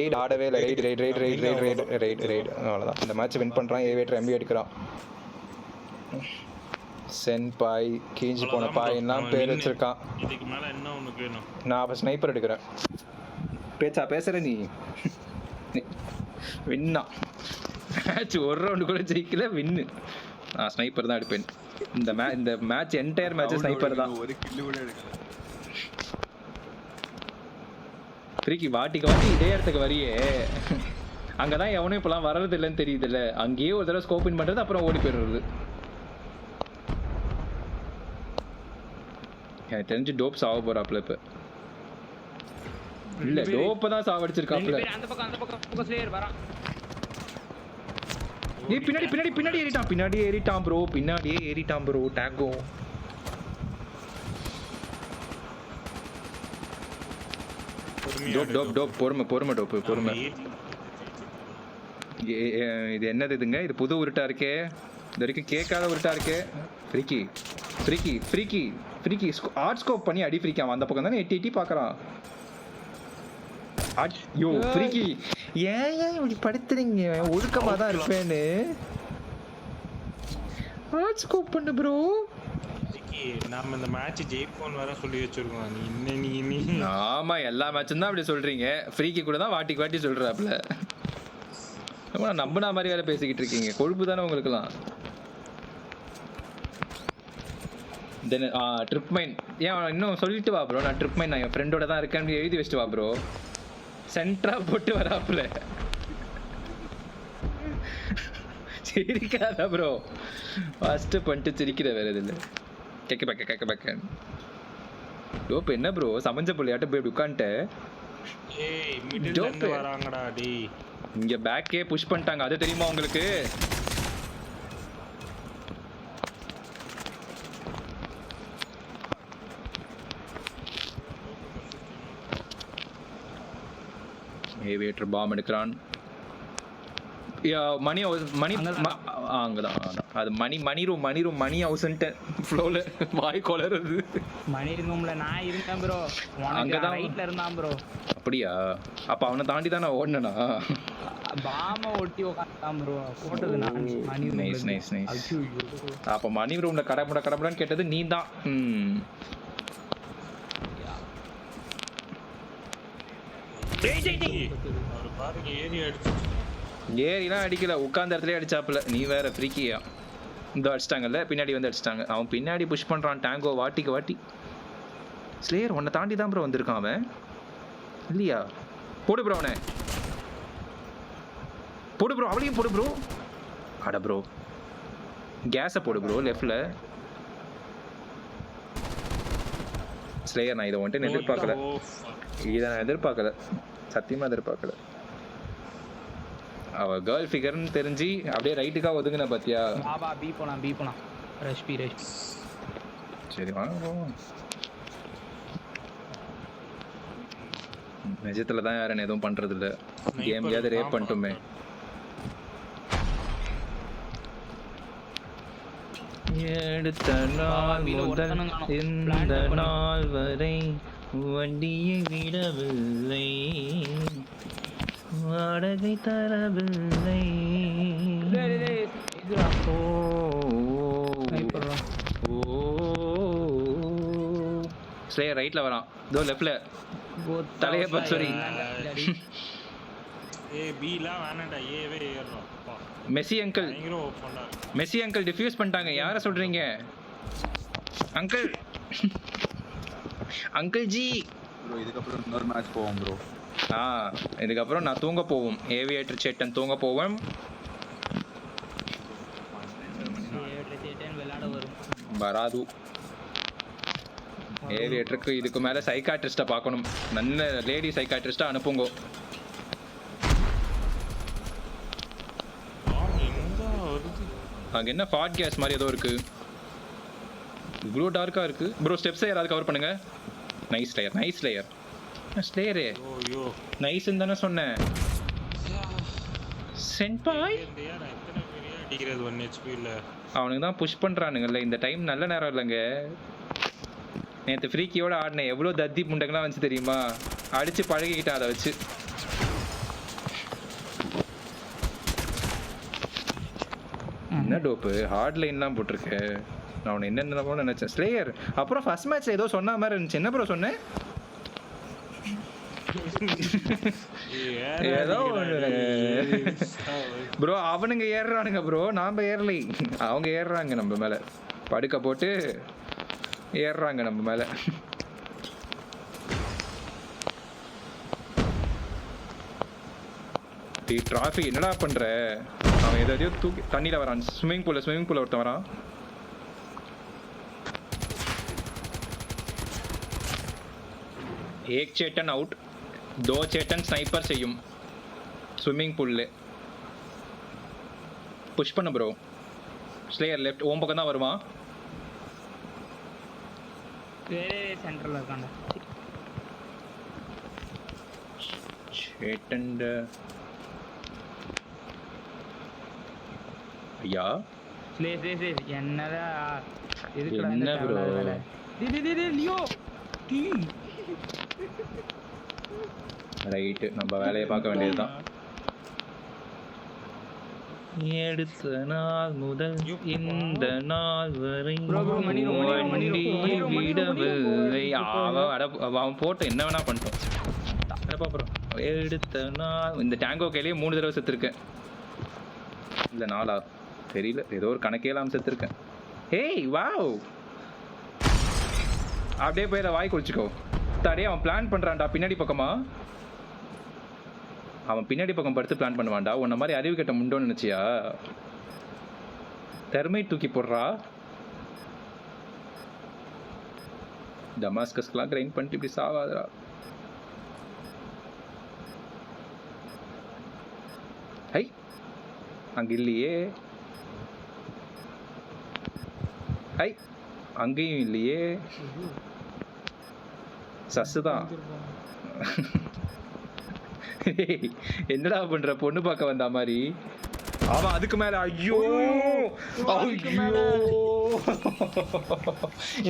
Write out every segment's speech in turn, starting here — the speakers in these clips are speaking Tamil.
ரைட் ஆடவே இல்லை. ரைட் அவ்வளோதான். இந்த மேட்ச் வின் பண்ணுறான். ஏவேட்டர் எம்பி எடுக்கிறான். சென் பாய் கீஞ்சி போன பாயின்லாம் பேர் வச்சிருக்கான். இதுக்கு மேல என்ன உனக்கு வேணும்? நான் அப்போ ஸ்னைப்பர் எடுக்கிறேன். பேசுற நீ வின்னா மேட்ச் ஒரு ரவுண்டு கூட ஜெயிக்கல. வின்னு நான் ஸ்னைப்பர் தான் எடுப்பேன். இந்த மேட்ச் என்டையர் மேட்ச் ஸ்னைப்பர் தான். ஒரு கில்லு கூட எடுக்கல. ஃப்ரீக்கி வாட்டிக்கு இதே இடத்துக்கு வரியே. அங்கதான் எவனும் இப்பெல்லாம் வர்றது இல்லைன்னு தெரியுதுல்ல. அங்கேயே ஒரு தடவை ஸ்கோப்பின் பண்றது, அப்புறம் ஓடி போயிடுறது. எனக்கு தெரிஞ்சு டோப் சாவ போறாப்ல இப்ப. இல்ல டோப்ப தான் சாவடிச்சிருக்காப்ல. அந்த பக்கம் ஸ்லேயர் வரான். ஏய் பின்னாடி ஏறிட்டான் ப்ரோ. பின்னாடியே ஏறிட்டான் ப்ரோ. டாகோ டோப் பொறுமை டோப். இது என்னது இதுங்க? இது புது உருட்டா இருக்கே. இது வரைக்கும் கேட்காத உருட்டா இருக்கே. ஃப்ரீக்கி ஆர்ட் ஸ்கோப் பண்ணி அடி. ஃப்ரீக்கி அவன் அந்த பக்கம் தானே எட்டி பார்க்கறான். யோ ஃப்ரீக்கி ஏன் இப்படி படுத்துறீங்க? ஒழுக்கமா தான் இருப்பேன்னு ஆர்ட் ஸ்கோப் பண்ணு ப்ரோ. நாம இந்த மேட்ச் ஜெயிப்போம் வர சொல்லி வச்சிருக்கோம். நீ ஆமா எல்லா மேட்சும் தான் அப்படி சொல்றீங்க. ஃப்ரீக்கி கூட தான் வாட்டி சொல்றாப்ல. நம்பினா மாதிரி வேற பேசிக்கிட்டு இருக்கீங்க. கொழுப்பு தானே உங்களுக்குலாம். தென் ட்ரிப் மைன் ஏன் இன்னும் சொல்லிட்டு வா ப்ரோ. நான் ட்ரிப் மைன் நான் என் ஃப்ரெண்டோட தான் இருக்கேன் எழுதி வச்சுட்டு வா ப்ரோ. சென்ட்ரா போட்டு வராப்ல. சிரிக்காத ப்ரோ. ஃபர்ஸ்ட் பண்ணிட்டு சிரிக்கிற வேற இது இல்லை. கேட்க பேக்க டோப் என்ன ப்ரோ சமைஞ்ச புள்ளையாட்ட போய் உட்காந்துட்ட. இங்க பேக்கே புஷ் பண்ணிட்டாங்க. அது தெரியுமா உங்களுக்கு? ஏவியேட்டர் பாம் எடுக்கிறான். மணி அங்கதான். அது மணி ரூம் மணி ஹவுஸ்ன்ட்டு ஃப்ளோல வாய் கொளறுது. மணி ரூம்ல நான் இருக்கேன் ப்ரோ. அங்கதான் ரைட்ல இருந்தான் ப்ரோ. அப்படியா? அப்ப அவனை தாண்டி தான் நான் ஓடுனேனா? பாம ஒட்டி உட்கார்ந்தான் ப்ரோ. போட்டது நான் மணி ரூம். நைஸ். அப்ப மணி ரூம்ல கடமுடான்னு கேட்டது நீ தான். ஏறிலாம் அடிக்கல. உட்கார்ந்த இடத்துல அடிச்சாப்புல. நீ வேற ஃப்ரீக்கியா. இந்த அடிச்சிட்டாங்கல்ல. பின்னாடி வந்து அடிச்சிட்டாங்க. அவன் பின்னாடி புஷ் பண்றான். டாங்கோ வாட்டி ஸ்லேயர் உன்னை தாண்டி தான் ப்ரோ வந்திருக்கான் அவன். இல்லையா? போடு ப்ரோ அவனை. போடு ப்ரோ அவளையும் போடு ப்ரோ. அட ப்ரோ கேஸை போடு ப்ரோ லெஃப்ட்ல. ஸ்லேயர் நான் இதை வந்துட்டு எதிர்பார்க்கல. இதை நான் எதிர்பார்க்கல. சத்தியமா எதிர்பார்க்கல. அவ கேர்ள் ஃபிகர்னு தெரிஞ்சு அப்படியே ரைட்டுக்கா ஒதுங்கின பாத்தியா? பி போலாம். ரஷ். சரி வாங்க. நிஜத்துல தான் யாரும் எதுவும் பண்றது இல்ல. கேம்லயாவது ரேப் பண்ணிட்டோமே. எடுத்த நாள் முதல் இந்த நாள் வரை வண்டியை விடவில்லை, வாடகை தரவில்லை. ஸ்லேயர் ரைட்ல வரான். இதோ லெஃப்ட்ல தலைய பச்சரி. மெஸ்ஸி அங்கிள் டிஃப்யூஸ் பண்ணிட்டாங்க. யார சொல்றீங்க? அங்கிள் ஜி ப்ரோ இதுக்கப்புறம் இன்னொரு மேட்ச் போவோம் ப்ரோ. இதுக்கப்புறம் நான் தூங்க போவோம். ஏவியேட்டர் சேட்டன் தூங்க போவேன். வராது. ஏவியேட்டருக்கு இதுக்கு மேல சைக்காட்ரிஸ்ட பார்க்கணும். நல்ல லேடி சைக்காட்ரிஸ்டா அனுப்புங்க. அங்க என்ன ஃபாட் கேஸ் மாதிரி ஏதோ இருக்கு. இவ்வளோ டார்க்கா இருக்கு ப்ரோ. ஸ்டெப்ஸை யாராவது கவர் பண்ணுங்க. Nice layer. ஸ்லேயரே நைஸ்ன்னு தானே சொன்னேன். சென்பாய் அவனுக்கு தான் புஷ் பண்றானுங்கல்ல. இந்த டைம் நல்ல நேரம் இல்லைங்க. நேற்று ஃப்ரீக்கியோட ஆடினேன். எவ்வளோ தத்தி முண்டைகள்லாம் வந்துச்சு தெரியுமா? அடிச்சு பழகிக்கிட்டேன். அதை வச்சு என்ன டோப்பு ஹார்ட் லைன்லாம் போட்டிருக்க. நான் உன்னை என்னென்ன நினைச்சேன் ஸ்லேயர். அப்புறம் ஃபர்ஸ்ட் மேட்ச்ல ஏதோ சொன்ன மாதிரி இருந்துச்சு. என்ன ப்ரோ சொன்னேன்? ஏதோ ப்ரோ அவனுங்க ஏறுறானுங்க ப்ரோ, நாம ஏறலை. அவங்க ஏறுறாங்க நம்ம மேல, படுக்க போட்டு ஏறுறாங்க நம்ம மேல. டிராஃபி என்னடா பண்ற? அவன் எதையோ தூக்கி தண்ணியில வரான். ஸ்விம்மிங் பூல்ல ஒருத்தன் வரான். एक चेतन आउट, 2 चेतन स्नाइपर செய்யும் ஸ்விம்மிங் பூல்ல. புஷ் பண்ணு ப்ரோ. ஸ்லேயர் லெஃப்ட் ஓம் பக்கம் தான் வருவான். சென்டர்ல இருக்காங்க. சேட்டன் ஐயா என்னடா எதுக்குடா என்ன இந்த bro? வேலை? டேய் லியோ டீ ரைட், நம்ம வேலையை பார்க்க வேண்டியதுதான். எடுத்த நாள் முதல் இந்த நாள் வரை விடவில்லை. அவன் போட்டு என்ன வேணா பண்ணிட்டோம். எடுத்த நாள் இந்த டேங்கோ கையிலேயே 3 தடவை செத்துருக்கேன். இல்லை 4ஆ தெரியல, ஏதோ ஒரு கணக்கே இல்லாமல் செத்துருக்கேன். ஏய் வாவ், அப்படியே போய் வாய் குளிச்சுக்கோ. தடையே அவன் பிளான் பண்றான்டா பின்னாடி பக்கமா. அவன் பின்னாடி பக்கம் படுத்து பிளான் பண்ணுவான்டா. உன்ன மாதிரி அறிவு கட்ட முண்டோன்னு நினைச்சியா? தெர்மை தூக்கி போடுறா. டமாஸ்கஸ்லாம் கிரைண்ட் பண்ணிட்டு இப்படி சாவாதரா. ஹை அங்க இல்லையே. ஹை அங்கேயும் இல்லையே. சஸ்ஸு தான். என்னடா பண்ற? பொண்ணு பார்க்க வந்த மாதிரி. அவன் அதுக்கு மேல ஐயோ ஐயோ.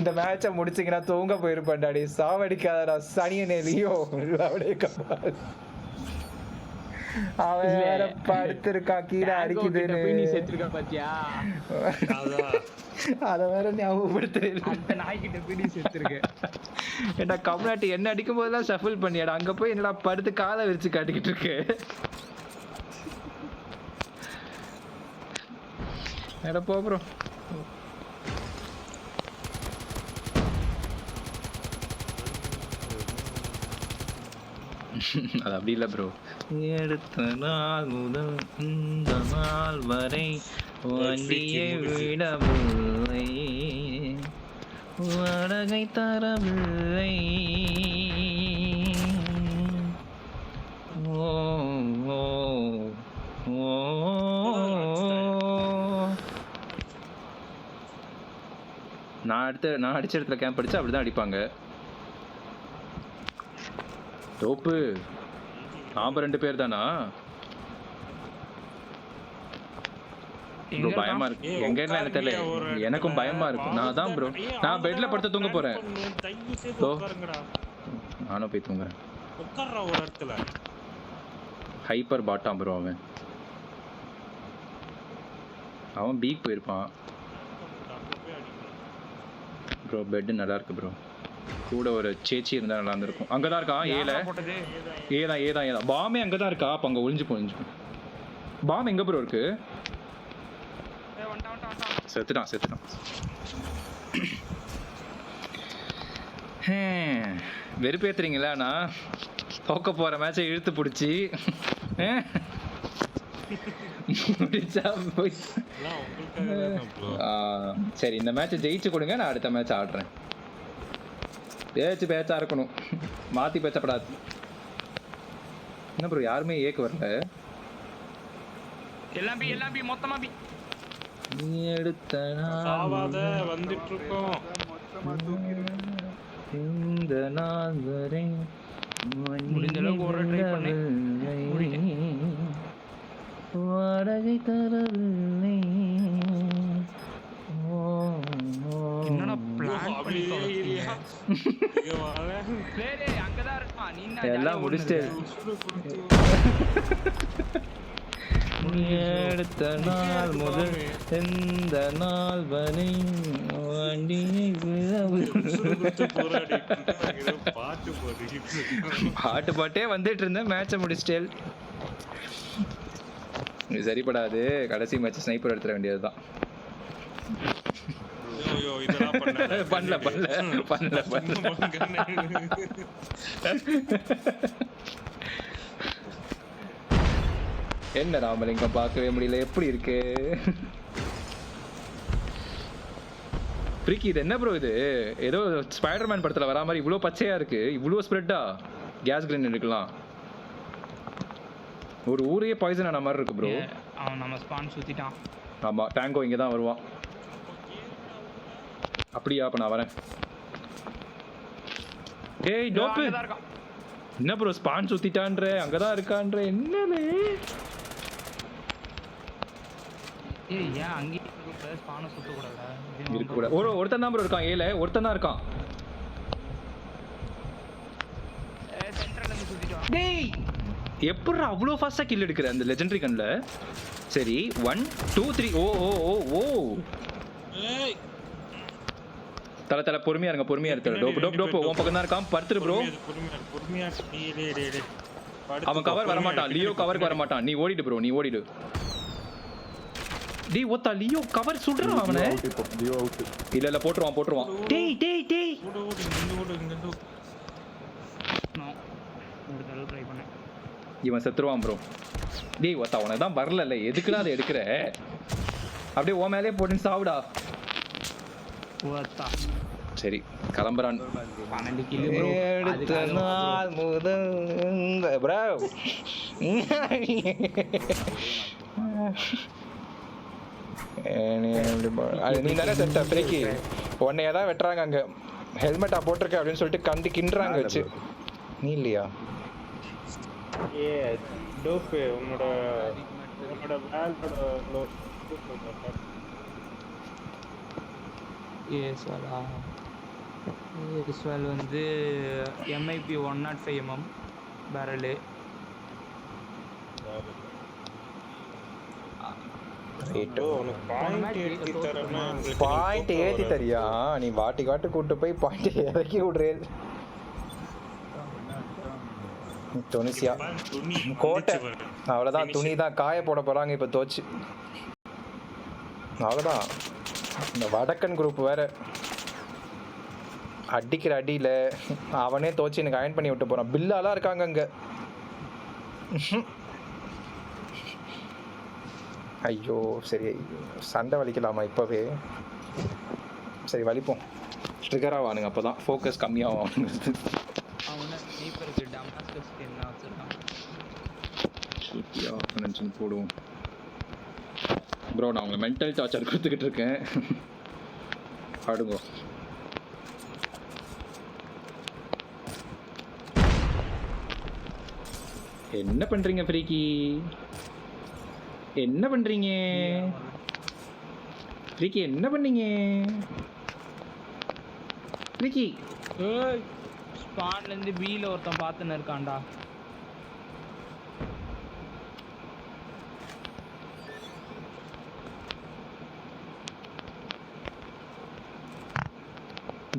இந்த மேட்சை முடிச்சிங்கன்னா தூங்க போயிருப்பான்டாடி. சாவடிக்காதடா சனியனே லியோ. அவன் வேற படுத்திருக்கான் கீழே அடிக்குதுன்னு. நீ செத்துருக்க பாத்தியா? அத வேற ஞாபகப்படுத்துறேன். அந்த நாய்கிட்ட போய் நீ செத்துருக்க. ஏன்டா கம்னாட்டி என்ன அடிக்கும் போதெல்லாம் ஷஃபிள் பண்ணியாடா. அங்க போய் என்னடா படுத்து காலை விரிச்சு காட்டிக்கிட்டு இருக்கு. ஏடா போ ப்ரோ. அது அப்படி இல்லை ப்ரோ. எடுத்த நாள் முதல் இந்த நாள் வரை வண்டியை விடவில்லை, வாடகை தரவில்லை. ஓ ஓ ஓ. நான் அடிச்ச இடத்துல கேம்ப் அடிச்சா அப்படிதான் அடிப்பாங்க. தோப்பு நாம 2 பேர் தானா? ப்ரோ பயமா இருக்கு. எங்க எனக்கு தெரியல, எனக்கும் பயமா இருக்கு. நான் தான் ப்ரோ, நான் பெட்ல படுத்து தூங்க போறேன். நானும் போய் தூங்குறேன். ஹைப்பர் பாட்டான் ப்ரோ. அவன் பீக் போயிருப்பான் ப்ரோ. பெட் நல்லா இருக்கு ப்ரோ. கூட ஒரு சேச்சி இருந்தா நல்லா இருந்திருக்கும். அங்கதான் இருக்கான். ஏதான் பாமே அங்கதான் இருக்கா. அப்ப அங்க ஒளிஞ்சு பாம் எங்க ப்ரோ இருக்கு? செத்துட்டான். வெறுப்பேத்துறீங்களா? நான் தோக்க போற மேட்சை இழுத்து பிடிச்சி சரி, இந்த மேட்சை ஜெயிச்சு கொடுங்க. நான் அடுத்த மேட்ச் ஆடுறேன். பேச்சா இருக்கணும், மாத்தி பேசப்படாது. என்ன ப்ரோ யாருமே ஏக்கு வரல. எல்லாம் பி மொத்தமா பி. எடுத்த வந்துட்டு இருக்கோம். இந்த நாள் வரை முடிஞ்ச அளவுக்கு ஒரு ட்ரை பண்ணேன். வாடகை தரவில்லை. என்னடா பிளான் பண்ணிட்டீங்க? டேய் அங்கதான் இருக்கான். நீ எல்லாம் முடிச்சிட்டு எடுத்த நாள் முதல் எந்த நாள் வரை வண்டியை பாட்டு போட்டு பாட்டு பாட்டே வந்துட்டு இருந்தேன், மேட்சை முடிச்சிட்டேன். இது சரிப்படாது, கடைசி மேட்ச் ஸ்னைப்பர் எடுத்துட வேண்டியதுதான். பண்ணல பண்ணல பண்ணல பண்ணல. என்ன ராமலிங்கம் பார்க்கவே முடியல, எப்படி இருக்கு ஃப்ரீக்கி? இது என்ன ப்ரோ இது? ஏதோ ஸ்பைடர்மேன் படத்துல வரா மாதிரி இவ்வளோ பச்சையா இருக்கு, இவ்வளோ ஸ்ப்ரெட்டா கேஸ் கிரேன் இருக்கலாம். ஒரு ஊரையே பாய்சன் ஆன மாதிரி இருக்கு ப்ரோ. அவன் நம்ம ஸ்பான் சுத்திட்டான். ஆமா, டேங்கோ இங்க தான் வருவான். அப்படியா? அப்ப நான் வரேன். ஏய் டோப்பு, அங்கதான் இருக்கான். என்ன ப்ரோ ஸ்பான் சுத்திட்டான்ற, அங்கதான் இருக்கான்ற, என்னது? ஏய் ஏன் அங்கேயே ஸ்பானை சுத்தக்கூடாதா? இருக்க கூட ஒருத்தன் தான் ப்ரோ இருக்கான். ஏல ஒருத்தன் தான் இருக்கான். சென்ட்ரல்ல இருந்து சுத்திட்டான். டேய் எப்படிடா அவ்வளோ ஃபாஸ்டா கில் எடுக்கிற அந்த லெஜெண்டரி கன்ல? சரி 1 2 3. ஓ ஓ ஓ ஓ தல தல பொறுமையா இருங்க, பொறுமையா இருங்க. டோப் டோப் டோப் உன் பக்கம் தான் இருக்கான். படுத்துரு ப்ரோ. பொறுமையா அவன் கவர் வர மாட்டான், லியோ கவருக்கு வர மாட்டான். நீ ஓடிடு ப்ரோ, நீ ஓடிடு. டேய் ஒத்தா லியோ கவர் சுடுறான் அவனை. Leo out. இல்ல இல்ல போட்டுருவான் போட்டுருவான். டேய் டேய் டேய் ஓடு ஓடு இங்க ஓடு இங்க ஓடு. நோ ஒரு தடவை ட்ரை பண்ணேன். இவன் செத்துருவான் ப்ரோ. டேய் ஒத்தா உனக்கு தான் வரல, எதுக்குடா அதை எடுக்கிற? அப்படியே ஓ மேலே போட்டு சாவுடா. ஓத்தா சரி கிளம்புறான். 12 கிலோ ப்ரோ. அடுத்த நாள் முதல் ப்ரோ நீ தானே செட்ட பிரேக்கி உன்னைய தான் வெட்டுறாங்க அங்க. ஹெல்மெட்டா போட்டிருக்க அப்படின்னு சொல்லிட்டு கண்டு கிண்டுறாங்க வச்சு. நீ இல்லையா? ஏ டோப் உன்னோட வேலோட ஏஸ்வாலா ஏஸ்வால் வந்து MIP 105 பேரலு. பாயிண்ட் ஏத்தி தரியா? நீ வாட்டி காட்டு கூட்டு போய் பாயிண்ட் இறக்கி விடுறே. துணிசியா கோட்டை அவ்வளவுதான். துணி தான் காய போட போறாங்க இப்ப தோச்சு. அவ்வளவுதான். இந்த வடக்கன் குரூப் வேற அடிக்கிற அடியில அவனே தோச்சு எனக்கு அயன் பண்ணி விட்டு போறான். பில்லாலாம் இருக்காங்க அங்க. ஐயோ சரி, சண்டை வலிக்கலாமா இப்பவே? சரி வலிப்போம். ட்ரிகராக வானுங்க, அப்போதான் ஃபோக்கஸ் கம்மியாகும் அவனுக்கு. அவன ஸ்னீப்பருக்கு டமாஸ்கஸ் என்ன வச்சிருக்கான். சூப்பியா நினச்சின்னு போடுவோம் ப்ரோ. நான் உங்களை மென்டல் டார்ச்சர் கொடுத்துக்கிட்டு இருக்கேன். ஆடுங்க. என்ன பண்றீங்க ஃப்ரீக்கி? என்ன பண்றீங்க ஃப்ரீக்கி? என்ன பண்ணீங்க ஃப்ரீக்கி? ஏய் ஸ்பான்ல இருந்து பீல ஒருத்தன் பார்த்துன்னு இருக்கான்டா.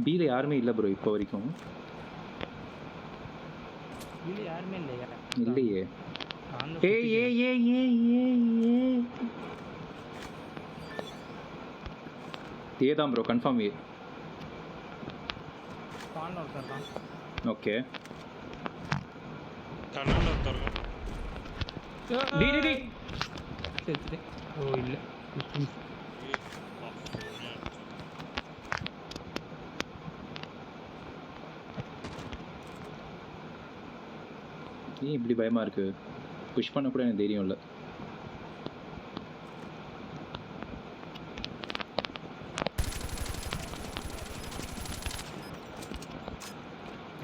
பீல யாருமே இல்லை ப்ரோ இப்போ வரைக்கும். பீல யாருமே இல்லையா? இல்லையே. நான் ஏய் ஏய் ஏய் ஏய் ஏய் ஏதான் ப்ரோ கன்ஃபார்ம். ஏ ஸ்பான்ல ஒருத்தன் இருக்கான். ஓகே. கண்ணால ஒருத்தர் டி டி டி செத்து. ஓ இல்ல ஏன் இப்படி பயமா இருக்கு? புஷ் பண்ண கூட எனக்கு தைரியம் இல்லை.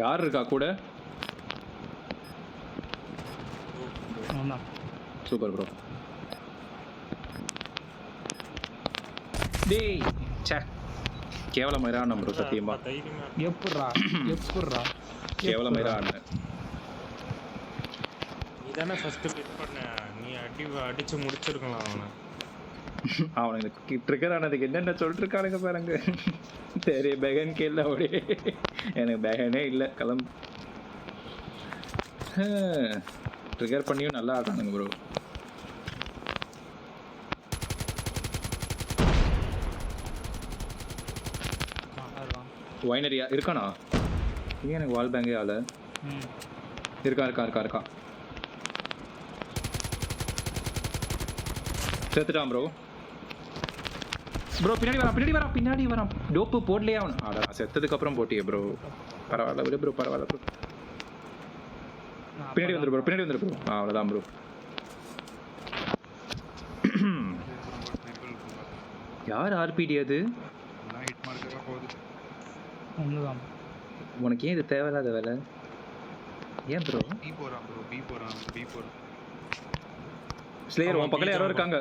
யார் இருக்கா கூட? அவன்தான். Super bro. டேய் ச்சே கேவலமாயிரா ப்ரோ. சத்தியமா தைரியமா எப்பட்றா எப்பட்றா கேவலமாயிரா. தானே ஃபர்ஸ்ட் பிட் பண்ண, நீ அடிச்சு முடிச்சிருக்கலாம் அவனை. அவனுக்கு ட்ரிகர் ஆனதுக்கு என்னென்ன சொல்லிட்டு இருக்கானுங்க பாருங்க. சரி பெகன் கேள்ல ஓடி, எனக்கு பெகனே இல்லை கிளம்பு. ட்ரிகர் பண்ணியும் நல்லா ஆடுறானுங்க ப்ரோ. வைனரியா இருக்கானா? ஏன் எனக்கு வால் பேங்கே ஆள இருக்கா. செத்துட்டான் ப்ரோ. பின்னாடி வரான். டோப்பு போடலையா அவன்? ஆடா செத்ததுக்கு அப்புறம் போட்டியே ப்ரோ. பரவாயில்ல விடு ப்ரோ, பரவாயில்ல ப்ரோ. பின்னாடி வந்துரு ப்ரோ. அவ்வளோதான் ப்ரோ. யார் ஆர்பிடி அது? ஹிட் மார்க்கரா போகுது. ஒண்ணுதான். உனக்கு ஏன் இது தேவையில்லாத வேலை? ஏன் ப்ரோ? பி போறான். ஸ்லேயர் உன் பக்கத்துல யாரோ இருக்காங்க.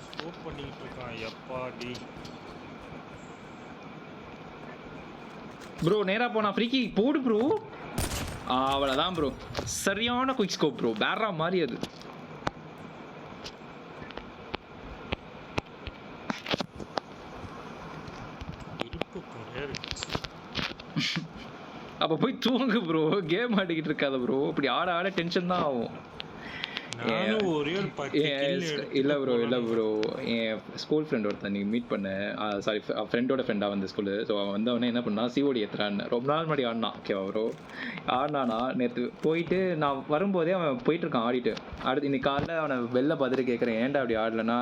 ஸ்கோப் பண்ணிட்டு இருக்கான். எப்பாடி ப்ரோ நேரா போனா ஃப்ரீக்கி போடு ப்ரோ. அவ்வளோதான் ப்ரோ. சரியான குயிக் ஸ்கோப் ப்ரோ. வேற மாதிரி அது. அப்போ போய் தூங்கு ப்ரோ. கேம் ஆடிக்கிட்டு இருக்காத ப்ரோ. இப்படி ஆட டென்ஷன் தான் ஆகும். இல்லை ப்ரோ என் ஸ்கூல் ஃப்ரெண்ட் ஒருத்தன் நீங்கள் மீட் பண்ணேன். சாரி ஃப்ரெண்டோட ஃப்ரெண்டாக வந்த ஸ்கூலு. ஸோ அவன் வந்தவொடனே என்ன பண்ணா, சிஓடி ஏற்றுறான்னு ரொம்ப நாள் முன்னாடி ஆடினான். ஓகேவா ப்ரோ? ஆடினானா நேற்று போயிட்டு நான் வரும்போதே அவன் போயிட்டுருக்கான் ஆடிட்டு. அடுத்து இன்னைக்கு காலைல அவனை வெளில பார்த்துட்டு கேட்குறேன், ஏன்டா அப்படி ஆடலைன்னா,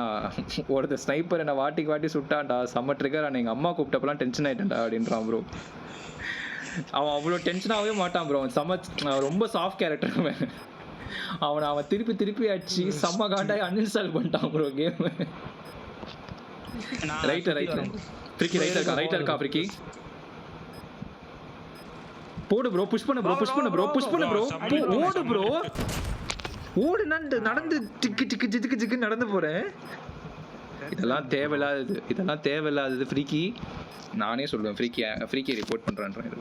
ஒருத்தர் ஸ்னைப்பர் என்னை வாட்டி சுட்டான்டா, செம்ம ட்ரிகர். ஆனால் எங்கள் அம்மா கூப்பிட்டப்பெல்லாம் டென்ஷன் ஆகிட்டேன்டா அப்படின்றான் ப்ரோ. அவன் அவ்வளோ டென்ஷனாகவே மாட்டான் ப்ரோ. அவன் ரொம்ப சாஃப்ட் கேரக்டர். அவன் திருப்பி அடிச்சு செம்ம காண்டாய் அன்இன்ஸ்டால் பண்ணிட்டான் bro game. Writer freaky writer இருக்கா ஃப்ரீக்கி? போடு ப்ரோ. புஷ் பண்ணு ப்ரோ. ஓடு ப்ரோ. ஓடு. நடந்து டிக்கு நடந்து போறேன். இதெல்லாம் தேவையில்லாதது ஃப்ரீக்கி. நானே சொல்லுவேன் ஃப்ரீக்கி ரிப்போர்ட் பண்றான்றேன்.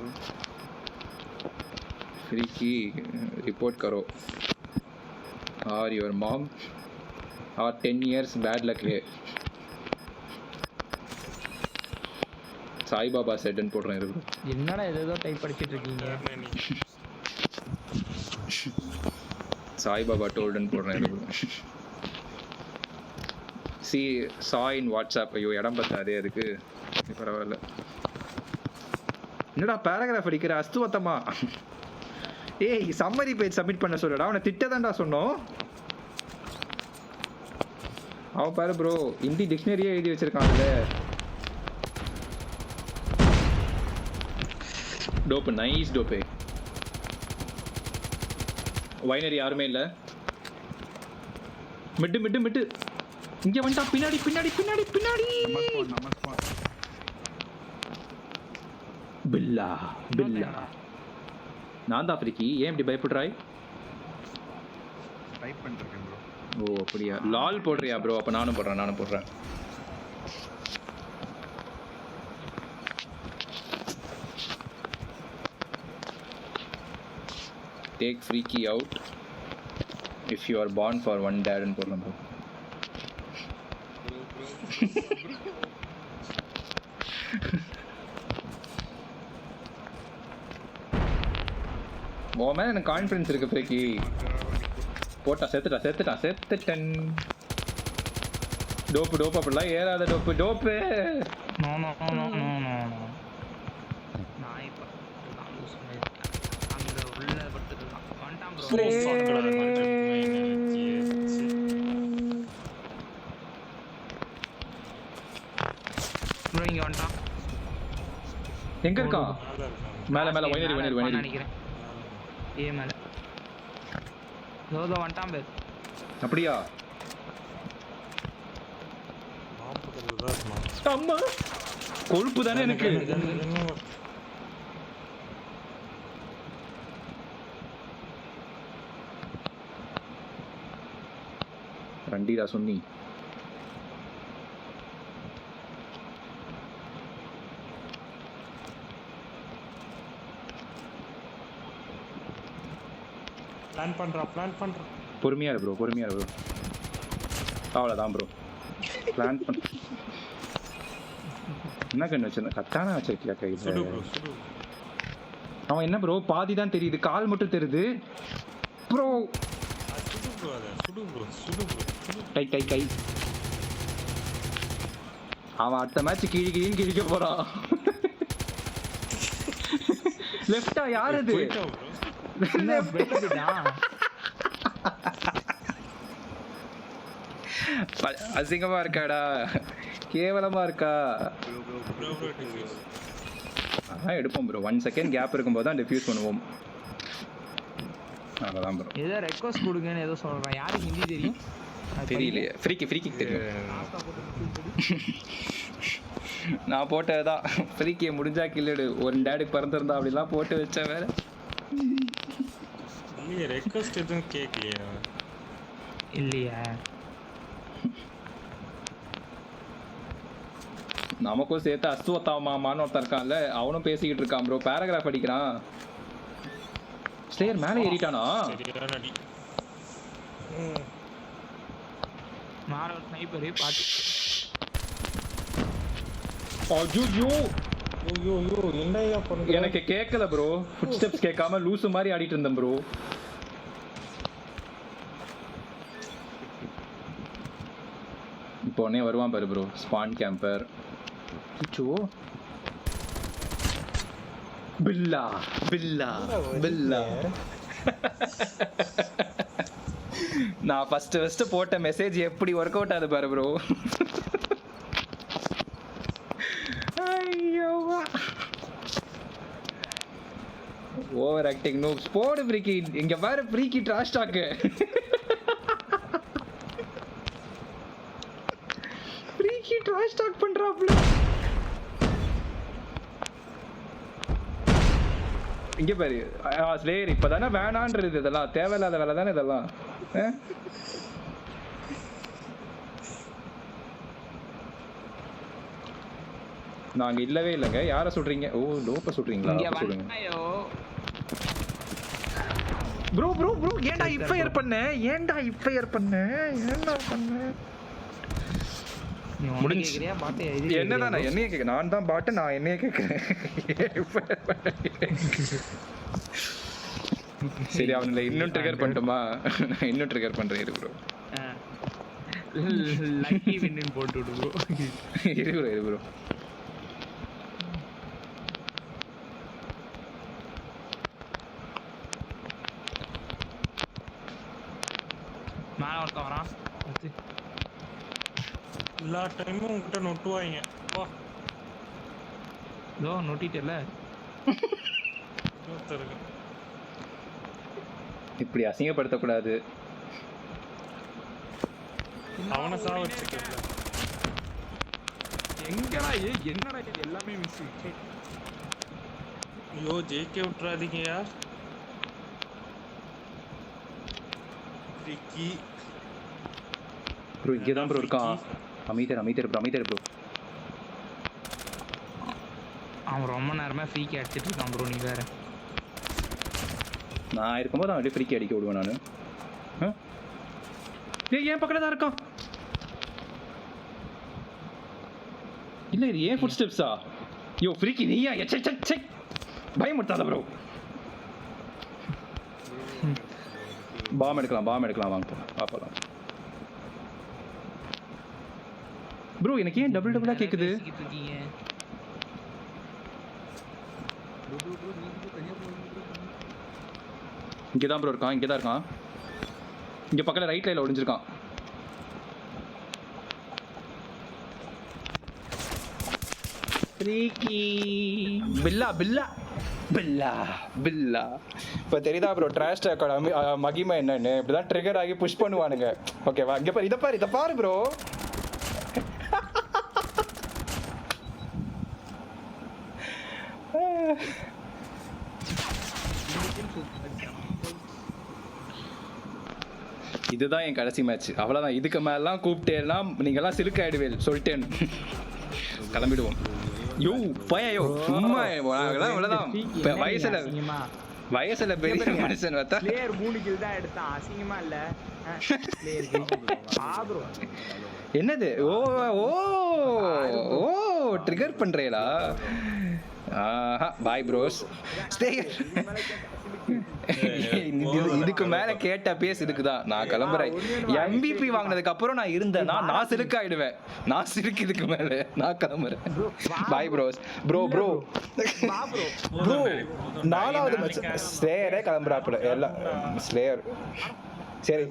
फ्रीकी रिपोर्ट करो और योर मॉम और 10 years बैड लक है. சாய்பாபா செட்டன் போடுறேன் இருக்கு. என்னடா ஏதோ டைப் படிச்சிட்டு இருக்கீங்க? சாய்பாபா டோல்டன் போடுறேன் இருக்கு. சா இன் வாட்ஸ்அப். ஐயோ இடம் பத்தாதே அதுக்கு. பரவாயில்ல. என்னடா பேராகிராஃப் அடிக்கிற அஸ்துவத்தமா? ஏய் சம்மரி பேஜ் சப்மிட் பண்ண சொல்லடா. அவனை திட்டதான்டா சொன்னோம். அவன் பாரு ப்ரோ ஹிந்தி டிக்ஷனரியே எழுதி வச்சிருக்கான் அதுல. டோப்பு நைஸ் டோப்பு. வைனரி யாருமே இல்லை. மிட்டு இங்க வந்துட்டான். பின்னாடி பில்லா நான் தான் ஃப்ரீக்கி. ஏன் இப்படி பயப்படுறாய்? டைப் பண்ணிருக்கேன் ப்ரோ. ஓ அப்படியா? லால் போடுறியா ப்ரோ? அப்போ நானும் போடுறேன். Take freaky out if you are born for one dad போடுறேன் ப்ரோ. உன் மேலே எனக்கு கான்ஃபிடன்ஸ் இருக்கு ஃப்ரீக்கி. போட்டா செத்துட்டேன். டோப்பு அப்படிலாம் ஏறாத டோப்பு. நோ நான் இப்போ அங்கே உள்ள படுத்துக்கலாம். வந்துட்டான் ப்ரோ. இங்கே வந்துட்டான். எங்க இருக்கான்? மேல வைனரி நினைக்கிறேன். ஏ மேல வந்துட்டான் பேர். அப்படியா? அம்மா கொழுப்பு தானே எனக்கு. ரண்டிடா சொன்னி. பிளான் பண்றான் பொறுமையா இரு ப்ரோ அவ்வளோதான் ப்ரோ பிளான் பண்ண என்ன கண்ணு வச்சிருந்தேன் கட்டான வச்சிருக்கியா சுடு கையில் ப்ரோ சுடு அவன் என்ன ப்ரோ பாதி தான் தெரியுது கால் மட்டும் தெரியுது ப்ரோ சுடு ப்ரோ கை அவன் அடுத்த மேட்ச் கிழிக்க போறான் லெஃப்டா யார் அது போயிட்டான் bro. என்ன வெட்ட போயிட்டான் அசிங்கமா இருக்காடா கேவலமா இருக்கா bro defuse. அதான் எடுப்போம் ப்ரோ 1 செகண்ட் கேப் இருக்கும்போது தான் டிஃப்யூஸ் பண்ணுவோம் அவ்வளோதான் ப்ரோ ஏதோ ரெக்வஸ்ட் கொடுங்கன்னு ஏதோ சொல்றான் யாருக்கு ஹிந்தி தெரியும் அது தெரியலையே ஃப்ரீக்கு தெரியும் பாஸ்தா போட்டு நான் போட்டது தான் ஃப்ரீக்கியை முடிஞ்சா கில்லுடு ஒரு டேடுக்கு பிறந்திருந்தா அப்படிலாம் போட்டு வச்சேன் வேற இல்லையே ரெக்வஸ்ட் எதுவும் கேட்கலையே அவன். இல்லையா நமக்கும் சேர்த்து அஸ்வத்தாமான்னு ஒருத்தன் இருக்கான்ல அவனும் பேசிக்கிட்டு இருக்கான் ப்ரோ பேராகிராஃப் அடிக்கிறான் ஸ்டேயர் மேலே ஏறிட்டானா சரியான அடி மாற ஒரு ஸ்னைப்பர் பாத்து ஐயோ ஐயோ என்னையா பண்ற எனக்கு கேட்கல ப்ரோ ஃபுட் ஸ்டெப்ஸ் கேட்காம லூசு மாதிரி ஆடிட்டு இருந்தேன் ப்ரோ இப்போ உடனே வருவான் பாரு ப்ரோ ஸ்பான் கேம்பர் அச்சோ பில்லா நான் ஃபர்ஸ்ட் போட்ட மெசேஜ் எப்படி ஒர்க் அவுட் ஆகுது பாரு ப்ரோ ஓவர் ஆக்டிங் நூப்ஸ் போடு ஃப்ரீக்கி இங்க பாரு freaky trash talk freaky trash talk பண்றாப்ல இங்க பாரு ஸ்லேயர் இப்பதானே வேணான்றது இதெல்லாம் தேவையில்லாத வேலை தானே இதெல்லாம் நாங்க இல்லவே இல்லைங்க யாரை சொல்றீங்க ஓ லோப்ப சொல்றீங்களா இங்க அப்ப சொல்லுங்க வந்தாயோ ப்ரோ ஏன்டா இஃபயர் பண்ண ஏன்டா பண்ண நீ முடிஞ்சு. முடிஞ்சு கேக்குறியா பாட்டு இது என்னடா நான் என்னைய கேட்க நான் தான் பாட்டு நான் என்னைய கேட்கிறேன் சரி அவனை இன்னும் ட்ரிகர் பண்ணட்டுமா நான் இன்னும் ட்ரிகர் பண்றேன் இரு ப்ரோ லக்கி வின்னு போட்டு விடு bro. இரு ப்ரோ மேல ஒருத்தன் வரான் அடுத்து. எல்லா டைமும் உங்ககிட்ட நொட்டுவாங்க வா இதோ நோட்டிட்டல ஒருத்தருக்கு இப்படி அசிங்கப்படுத்தக்கூடாது அவனை சா வச்சுக்கல எங்கடா என்னடா இது எல்லாமே மிஸ் ஐயோ ஜெயிக்க விட்டுறாதீங்க யார் விக்கி ப்ரோ இங்கே தான் ப்ரோ இருக்கான் அமைதியர் ப்ரோ அவன் ரொம்ப நேரமா ஃப்ரீக்கு அடிச்சிட்டு இருக்கான் ப்ரோ நீ வேற நான் இருக்கும்போது அவன் அப்படியே ஃப்ரீக்கி அடிக்க விடுவேன் நான் ஏன் பக்கத்தில் தான் இருக்கான் இல்லை இது ஏன் ஃபுட் ஸ்டெப்ஸா யோ ஃப்ரீக்கி நீயா எச்சை பயமுடுத்தாத ப்ரோ பாம் எடுக்கலாம் வாங்க பார்க்கலாம் ப்ரோ எனக்கு ஏன் டபுளா கேக்குது பேசிக்கிட்டு இருக்கீங்க இங்கே தான் ப்ரோ இருக்கான் இங்கே பக்கத்தில் ரைட் லைனில் ஒளிஞ்சிருக்கான் ஃப்ரீக்கி பில்லா இப்போ தெரியுதா ப்ரோ ட்ராஷ் டாக்கோட மகிமை என்னன்னு இப்படிதான் ட்ரிகர் ஆகி புஷ் பண்ணுவானுங்க ஓகேவா இங்கே பாரு இதை பாரு ப்ரோ இதுதான் என் கடைசி மேட்ச் அவ்வளோதான் இதுக்கு மேலாம் கூப்பிட்டேன்னா நீங்கெல்லாம் சிலுக்கு ஆயிடுவேன் சொல்லிட்டேன் கிளம்பிடுவோம் யோ பையன் யோ சும்மா நாங்களாம் இவ்வளோதான் வயசுல வயசுல பெரிய மனுஷன் பார்த்தா பிளேயர் 3 கில் தான் எடுத்தான் அசிங்கமா இல்ல பிளேயர் ப்ரோ என்னது ஓ ஓ ஓ ட்ரிகர் பண்றீங்களா ஆஹா பாய் ப்ரோஸ் ஸ்டே இதுக்கு மேல கேட்ட பேஸ் இருக்குதான் நான் கிளம்புறேன் MVP வாங்கினதுக்கு அப்புறம் நான் இருந்தேன்னா நான் சிலுக்கு ஆயிடுவேன் நான் சிலுக்கு இதுக்கு மேல நான் கிளம்புறேன் பாய் ப்ரோஸ் ப்ரோ ப்ரோ ப்ரோ 4வது மேட்ச் ஸ்லேயரே கிளம்புறாப்புல எல்லாம் ஸ்லேயர் சரி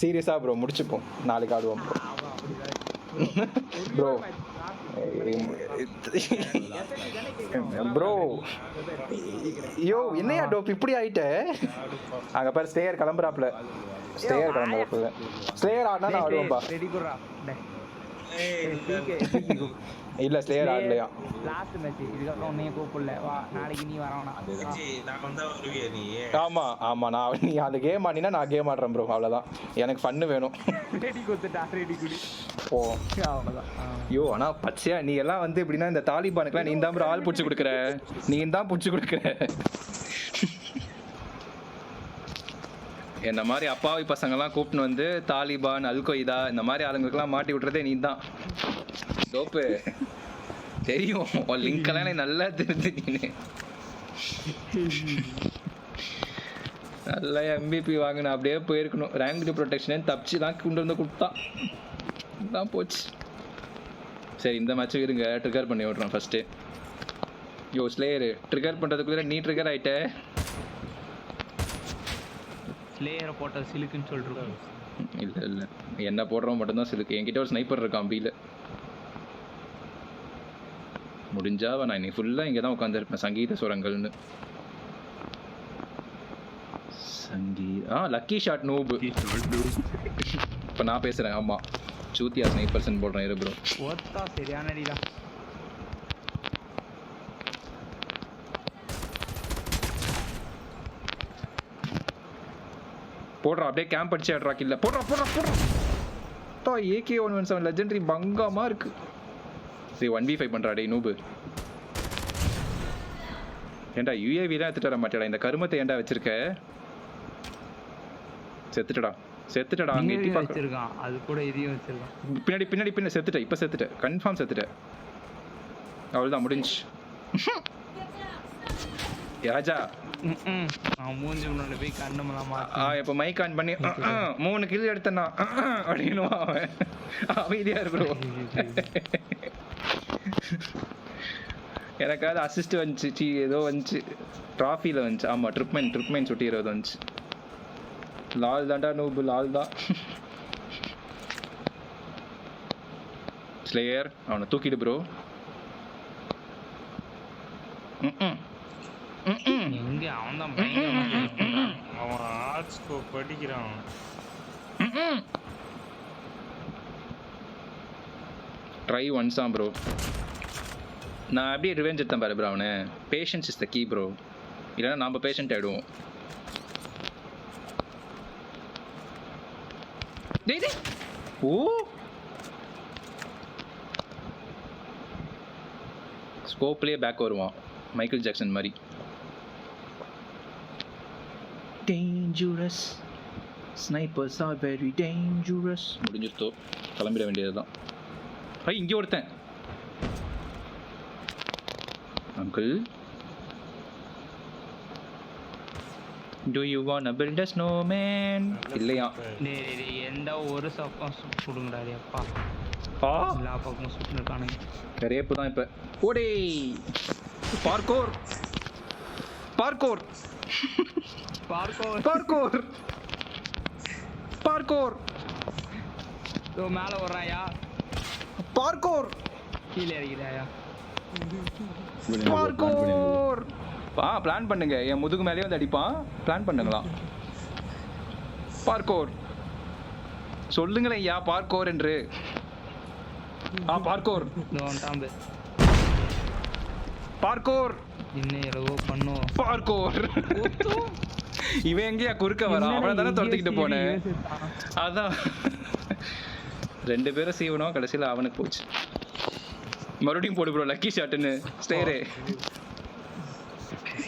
சீரியஸா ப்ரோ முடிச்சுப்போம் நாளைக்கு ஆடுவோம் ப்ரோ ப்ரோ ஐயோ என்னையா டோப் இப்படி ஆயிட்ட அங்க பாரு ஸ்டேயர் கிளம்புறாப்புல ஸ்டேயர் ஆடினா நான் ஆடுவேன்பா இல்ல ஸ்லேயர் ஆடலையா லாஸ்ட் மேட்ச் இதுக்கப்புறம் உன்னைய கூப்பிடல வா நாளைக்கு நீ வரணும் நான் வந்தா வருவியா நீ ஆமா ஆமா நான் நீ அந்த கேம் ஆடினா நான் கேம் ஆடுறேன் ப்ரோ அவ்வளவுதான் எனக்கு ஃபன்னு வேணும் ரெடி கொடுத்துட்டா ரெடி குடி ஓ அவ்வளவுதான் ஐயோ ஆனா பச்சையா நீ எல்லாம் வந்து எப்படின்னா இந்த தாலிபானுக்குலாம் நீ தான் ப்ரோ ஆள் பிடிச்சி கொடுக்குற நீ தான் பிடிச்சி கொடுக்குற என்ன மாதிரி அப்பாவி பசங்கள்லாம் கூப்பிட்டு வந்து தாலிபான் அல்கொய்தா இந்த மாதிரி ஆளுங்களுக்குலாம் மாட்டி விட்டுறதே நீ தான் டோப்பு தெரியும் உன் லிங்க் எல்லாம் நல்லா தெரிஞ்சு நீ நல்லா MVP வாங்கின அப்படியே போயிருக்கணும் ரேங்க்டு ப்ரொடெக்ஷன் தப்பிச்சு தான் கொண்டு வந்து கொடுத்தா தான் போச்சு சரி இந்த மேட்சும் இருங்க ட்ரிகர் பண்ணி விட்றேன் ஃபர்ஸ்ட்டு யோ ஸ்லேயரு ட்ரிகர் பண்ணுறதுக்குள்ளே நீ ட்ரிகர் ஆகிட்ட பிளேயரை போட்ட சிலுக்குன்னு சொல்லிருக்கோம் இல்லை இல்லை என்ன போடுறவன் மட்டும்தான் சிலுக்கு என்கிட்ட ஒரு ஸ்னைப்பர் இருக்கான் பியில் முடிஞ்சா நான் இன்னைக்கு ஃபுல்லாக இங்கே தான் உட்காந்துருப்பேன் சங்கீத சுரங்கள்னு லக்கி ஷாட் நூபு இப்போ நான் பேசுகிறேன் ஆமாம் சூத்தியா ஸ்னைப்பர்ஸ்ன்னு போடுறேன் இரு ப்ரோ ஓத்தா சரியான அடிடா போடுறா அப்படியே கேம்ப் அடிச்சு ஆடுறா கில்ல போடுறா AK-117 லெஜெண்டரி பங்கமா இருக்கு சரி 1v5 பண்றா டேய் நூபு ஏன்டா UAV தான் எடுத்துட்டு வர மாட்டேடா இந்த கருமத்தை ஏன்டா வச்சிருக்க செத்துட்டடா அங்க எட்டி வச்சிருக்கான் அது கூட இதையும் வச்சிருக்கான் பின்னாடி செத்துட்ட இப்ப செத்துட்ட கன்ஃபார்ம் செத்துட்ட அவ்வளவுதான் முடிஞ்சு ராஜா மூஞ்சி முன்னாடி போய் கண்ணமெல்லாம் இப்ப மைக் ஆன் பண்ணி 3 கில் எடுத்தனா அப்படின்னு அவன் அமைதியா இருக்கிறோம் எனக்காவது அசிஸ்ட் வந்துச்சு ஏதோ வந்துச்சு ட்ராஃபியில் வந்துச்சு ஆமாம் ட்ரிப்மைன் சுட்டி 20 வந்துச்சு லால் தான்டா நூபு லால் தான் ஸ்லேயர் அவனை தூக்கிடு ப்ரோ எங்க அவன் தான் அவன் ஆர்ட் ஸ்கோப் படிக்கிறான் ட்ரை ஒன்ஸ் தான் ப்ரோ நான் அப்படியே ரிவெஞ்ச் எடுத்தேன் பாரு ப்ரோ அவனு patience is the key bro இல்லைன்னா நம்ம பேஷண்ட் ஆகிடுவோம் ஓ ஸ்கோப்லேயே பேக் வருவான் மைக்கேல் ஜாக்சன் மாதிரி dangerous snipers are very dangerous முடிஞ்சிருத்தோ கிளம்பிட வேண்டியது தான் இங்கே ஒருத்தன் uncle Do you wanna build a snowman? இல்லையா டேய் எந்த ஒரு சப்பம் சுடுங்கடா டேய் அப்பா எல்லா பக்கமும் சுட்டுன்னு இருக்கானுங்க கரேப்பு தான் இப்போ ஓடே parkour parkour parkour parkour parkour தோ மேலே வர்றாயா பார்க்கோர் கீழே இறங்கிடாயா பார்க்கோர் பிளான் பண்ணுங்க என் முதுகு மேலேயே வந்து அடிப்பான் பிளான் பண்ணுங்களாம் பார்க்கோர் சொல்லுங்களேன் யா பார்க்கோர் என்று பார்க்கோர் பார்க்கோர் இன்னும் எவ்வளவோ பண்ணும் பார்க்கோர் இவன் எங்கேயா குறுக்க வரான் அவனை தானே துரத்திக்கிட்டு போனேன் அதான் 2 பேரும் சீவனும் கடைசியில் அவனுக்கு போச்சு மறுபடியும் போடு ப்ரோ லக்கி ஷாட்டுன்னு ஸ்டேரே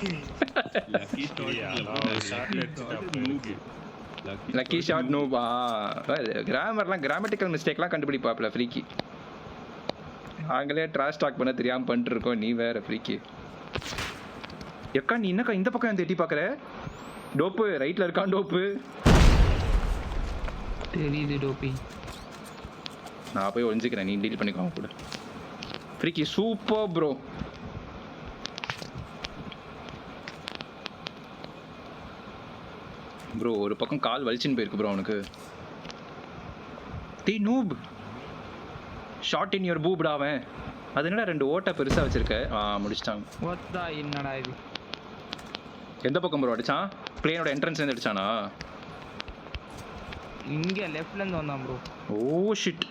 லக்கி ஷாட் லக்கி ஷாட் நூபா கிராமர்லாம் கிராமட்டிக்கல் மிஸ்டேக்லாம் கண்டுபிடிப்பாப்ல ஃப்ரீக்கி. நாங்களே ட்ராஷ் டாக் பண்ண தெரியாமல் பண்ணிட்டு இருக்கோம், நீ வேற ஃப்ரீக்கி. எக்கா நீ என்னக்கா இந்த பக்கம் வந்து எட்டி பார்க்குற? டோப்பு ரைட்டில் இருக்கான் டோப்பு. தெரியுது டோப்பி. நான் போய் ஒழிஞ்சிக்கிறேன், நீ டீல் பண்ணிக்கோ கூட. Freaky super bro. ப்ரோ ஒரு பக்கம் கால் வலிச்சுன்னு போயிருக்கு ப்ரோ அவனுக்கு. டீ நூப் ஷார்ட் இன் யுவர் பூப்டா அவன். அது என்னடா 2 ஓட்டை பெருசாக வச்சிருக்க. முடிச்சிட்டாங்க. ஒத்தா என்னடா இது? எந்த பக்கம் ப்ரோ அடிச்சான்? பிளேனோட என்ட்ரன்ஸ்லேருந்து அடிச்சானா? இங்கே லெஃப்ட்லேருந்து வந்தான் ப்ரோ. Oh shit.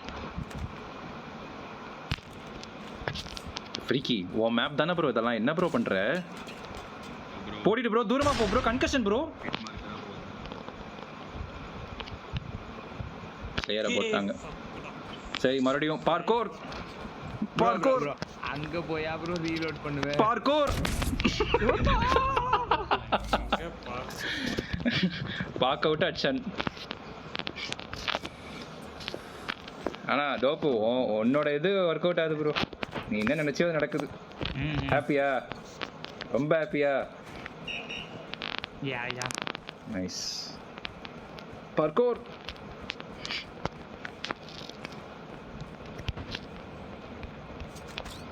ஃப்ரீக்கி ஓ மேப் தானே ப்ரோ இதெல்லாம், என்ன ப்ரோ பண்ணுற? போடிட்டு ப்ரோ தூரமாக போ ப்ரோ, கன்கஷன் ப்ரோ. ஸ்லேயரை போட்டாங்க. சரி மறுபடியும் பார்க்கோர் பார்க்கோர். அங்க போயா ப்ரோ ரீலோட் பண்ணுவேன். பார்க்கோர் பாக் அவுட் அடிச்சான். ஆனா டோப்பு உன்னோட இது ஒர்க் அவுட் ஆகுது ப்ரோ. நீ என்ன நினைச்சோ அது நடக்குது. ஹாப்பியா? ரொம்ப ஹாப்பியா? யா யா நைஸ். பார்க்கோர்.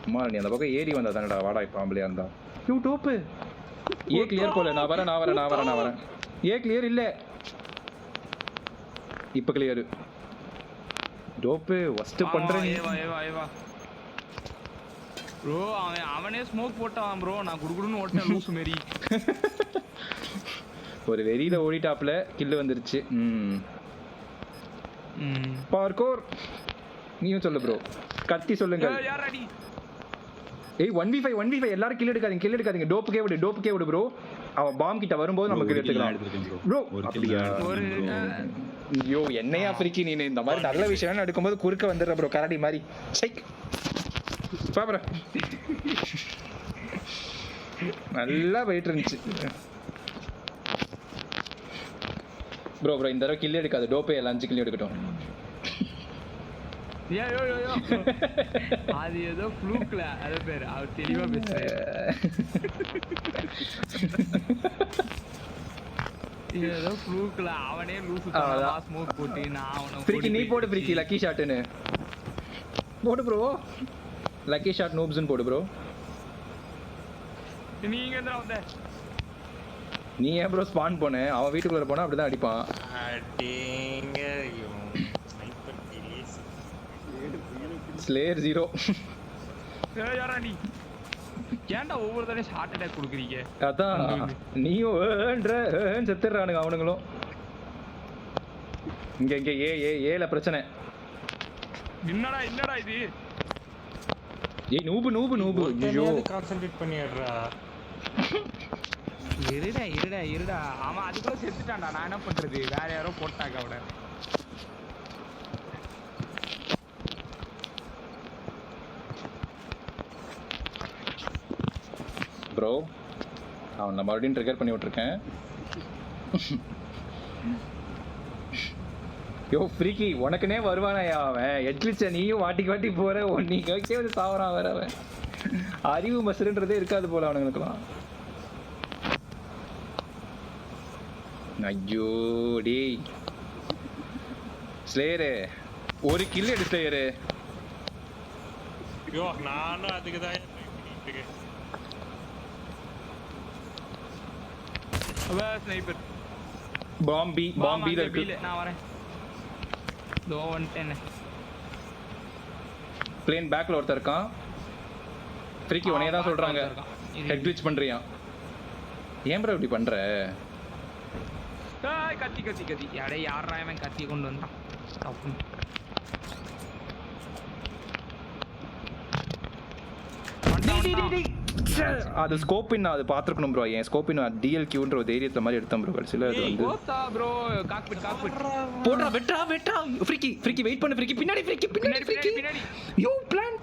அம்மா நீ அந்த பக்கம் ஏறி வந்தா தானடா, வாடா இப்போ ஆம்பளையா இருந்தா. யூ டோப்பு ஏ கிளியர் போல. நான் வரேன். ஏ கிளியர் இல்ல, இப்போ கிளியர். டோப்பு ஃபர்ஸ்ட் பண்றேன். ஏவா ப்ரோ அவனே ஸ்மோக் போட்டான் ப்ரோ. நான் குடுகுடுன்னு ஓட்டேன் லூஸ் மாரி. ஒரு வெறியில ஓடிட்டாப்ல, கில்லு வந்துருச்சு. பார்க்கோர் நீயும் சொல்லு ப்ரோ, கத்தி சொல்லுங்க. யாரடி? ஏய் 1v5 எல்லாரும் கில் எடுக்காதீங்க. டோப்புக்கே விடு ப்ரோ. அவன் பாம் கிட்ட வரும்போது நம்ம கில் எடுத்துக்கலாம் ப்ரோ. அப்படியா? ஐயோ என்னையா ஃப்ரீக்கி நீ இந்த மாதிரி நல்ல விஷயம் எடுக்கும்போது குறுக்க வந்துடுற ப்ரோ, கரடி மாதிரி. சைக் பாப்பற நல்லா போயிட்டு இருந்துச்சு ப்ரோ. இந்த தடவை கில் எடுக்காது டோப்பே, எல்லாம் 5 கில் எடுக்கட்டும். அது ஏதோ ஃப்ளூக்ல அது பேர். அவர் தெளிவா பேசுறாரு. ஏதோ ஃப்ளூக்ல அவனே லூசு தானா ஸ்மோக் போட்டு நான் அவன ஃப்ரீக்கி நீ போடு ஃப்ரீக்கி லக்கி ஷாட்னு போடு ப்ரோ. லக்கி ஷாட் நூப்ஸ்னு போடு ப்ரோ. நீங்க என்ன வந்த? நீ ஏன் ப்ரோ ஸ்பான் போன? அவன் வீட்டுக்குள்ள போனா அப்படிதான் அடிப்பான். அடேங்க ஸ்லேயர் 0. யாரா நீ? ஏன்டா ஒவ்வொரு தடவை ஹார்ட் அட்டாக் கொடுக்குறீங்க? அதான் நீயும் செத்துறானுங்க அவனுங்களும். இங்க ஏல பிரச்சனை. என்னடா இது? ஏய் நூபு ஐயோ கான்சென்ட்ரேட் பண்ணிடுறா. இருடா ஆமா அதுக்குள்ள செத்துட்டான்டா. நான் என்ன பண்றது? வேற யாரோ போட்டாங்க அவனை. ப்ரோ அவனை மறுபடியும் ட்ரிகர் பண்ணி விட்டுருக்கேன். யோ ஃப்ரீக்கி உனக்குனே வருவானாயா அவன்? எட்லிச்ச நீயும் வாட்டி போற, நீ கேட்கே வந்து சாவறான் வேற அவன். அறிவு மசுன்றதே இருக்காது போல அவனுங்களுக்குலாம். ஐயோ டேய் ஸ்லேயரு ஒரு கில் எடு ஸ்லேயரு. ஐயோ நானும் அதுக்கு தான் பண்ணிட்டு இருக்கேன். ஸ்னைப்பர் பாம்பி இருக்கு. நான் வரேன். தோ வந்துட்டேன். பிளேன் பேக்ல ஒருத்தர் இருக்கான். ஃப்ரீக்கி உனையே தான் சொல்றாங்க ஹெட் ட்விச் பண்றியா? ஏன் ப்ரோ இப்படி பண்ற? கத்தி யாரே யாரா அவன் கத்தி கொண்டு வந்தான். தப்பு. அது ஸ்கோப்பின் அது பாத்துக்கணும் ப்ரோ. ஏன் ஸ்கோப்பின் டிஎல்கியூன்ற ஒரு தைரியத்துல மாதிரி எடுத்தேன் ப்ரோ. கடைசில அது வந்து ஓத்தா ப்ரோ காக்பிட் போடா வெட்டா ஃப்ரீக்கி வெயிட் பண்ணு ஃப்ரீக்கி பின்னாடி ஃப்ரீக்கி பின்னாடி யூ பிளான்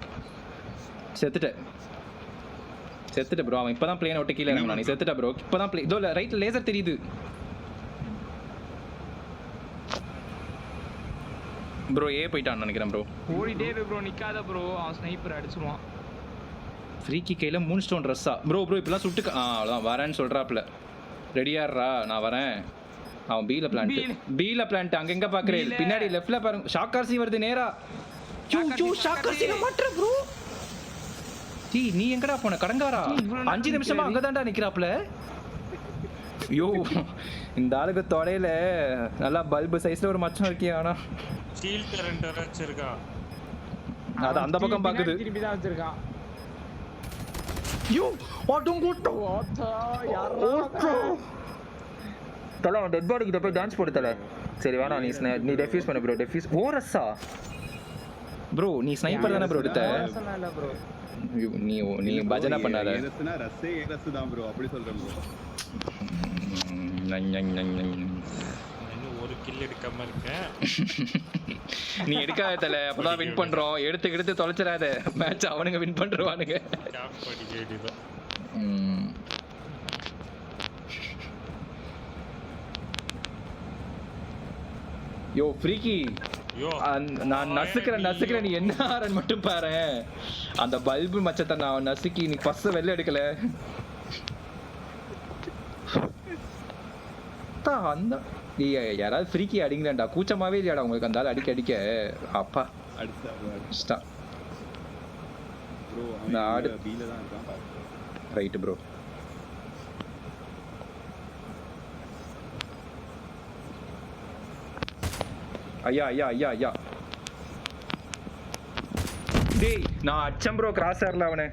செத்துட்ட ப்ரோ. அவன் இப்பதான் பிளேன் விட்டு கீழே இறங்கினான். நீ செத்துட்ட ப்ரோ. இப்பதான் பிளே இதோ ரைட்ல லேசர் தெரியுது ப்ரோ. ஏ போயிட்டான்னு நினைக்கிறேன் ப்ரோ. ஓடிட்டே இரு ப்ரோ, நிக்காத ப்ரோ, அவன் ஸ்னைப்பர் அடிச்சிருவான். ஃப்ரீக்கி கையில் 3 ஸ்டோன் ட்ரெஸ்ஸா ப்ரோ? இப்பெல்லாம் சுட்டு அவ்வளோதான் வரேன்னு சொல்கிறாப்புல. ரெடியாடுறா, நான் வரேன். அவன் பீல பிளான்ட் அங்க எங்க பாக்குறேன்? பின்னாடி லெஃப்ட்ல பாருங்க, ஷாக்கார்சி வருது நேரா. ஷாக்கார்சி மாட்ற ப்ரோ. டீ நீ எங்கடா போன கடங்காரா? 5 நிமிஷமா அங்கதான்டா நிக்கிறாப்ல. ஐயோ இந்த ஆளுக்கு தொடையில நல்லா பல்பு சைஸ்ல ஒரு மச்சம் இருக்கே. ஆனா ஸ்டீல் கரண்ட் வச்சிருக்கா, அது அந்த பக்கம் பாக்குது. திருப்பி தான் வச்சிருக்கான். யோ வாடோங்கோட்டோ தல அவன் டெட் பாடி கிட்ட போய் டான்ஸ் போடு தல. சரி வேணா, நீ டெஃப்யூஸ் பண்ணு ப்ரோ. Defuse ஓரஸா bro? நீ ஸ்னைப்பர் தானே ப்ரோ எடுத்த? இல்ல ப்ரோ, நீ பஜனை பண்ணாத. ஏரஸ்னா ரஸ்ஸே ஏரஸ் தான் ப்ரோ, அப்படி சொல்றேன் ப்ரோ. இன்னும் ஒரு கில் எடுக்காம இருக்கேன். நீ எடுக்காத தல, அப்பதான் வின் பண்றோம். எடுத்து தொலைச்சிடாத மேட்ச். அவனுங்க வின் பண்றவானுங்க. கேப் படிக்க வேண்டியதான். யோ ஃப்ரீக்கி, யோ நான் நசுக்கிறேன். நீ என்ன ஆரன் மட்டும் பாரு. அந்த பல்பு மச்சத்தை நான் நசுக்கி நீ பஸ்ஸ வெளில எடுக்கல. அந்த யாராவது ஃப்ரீக்கி அடிங்களேன்டா. கூச்சமாவே இல்லையாடா உங்களுக்கு அந்த ஆள் அடிக்க அப்பா அடிச்சா ப்ரோ. நான் ஆடு பீல தான் இருக்கான். Right bro. ஐயா டேய் நான் அச்சம் ப்ரோ. கிராஸ் ஆர்ல அவனே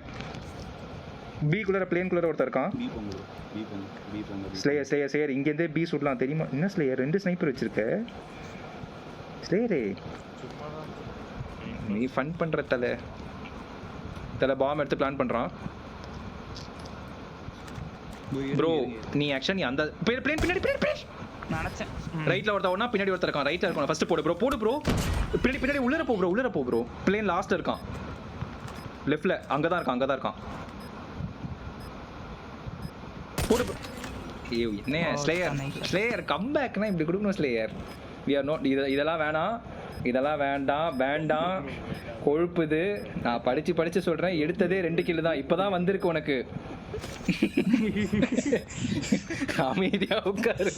பி குள்ளர பிளேன் குள்ளர ஒருத்தர் இருக்கான். பி போங்க. ஸ்லேயர் இங்க இருந்தே பி சுடலாம் தெரியுமா? என்ன ஸ்லேயர் 2 ஸ்னைப்பர் வச்சிருக்க ஸ்லேயரே? நீ ஃபன் பண்ற தல பாம் எடுத்து பிளான் பண்றான் ப்ரோ. நீ ஆக்சுவலி நீ அந்த பிளேன் பின்னாடி நினைச்சேன். ரைட்ல ஒருத்தவனா பின்னாடி ஒருத்தர் இருக்கான். ரைட்ல இருக்கான். ஃபர்ஸ்ட் போடு ப்ரோ. பின்னாடி உள்ளர போ ப்ரோ. பிளேன் லாஸ்ட்ல இருக்கான். லெஃப்ட்ல அங்க தான் இருக்கான். போடு ப்ரோ. ஐயோ என்ன ஸ்லேயர் கம்பேக்னா இப்படி கொடுக்கணும் ஸ்லேயர். we are not இதெல்லாம் வேண்டாம் கொழுப்புது. நான் படிச்சு சொல்றேன். எடுத்ததே 2 கில் தான். இப்பதான் வந்திருக்கு உனக்கு. அமைதியா உட்காரு.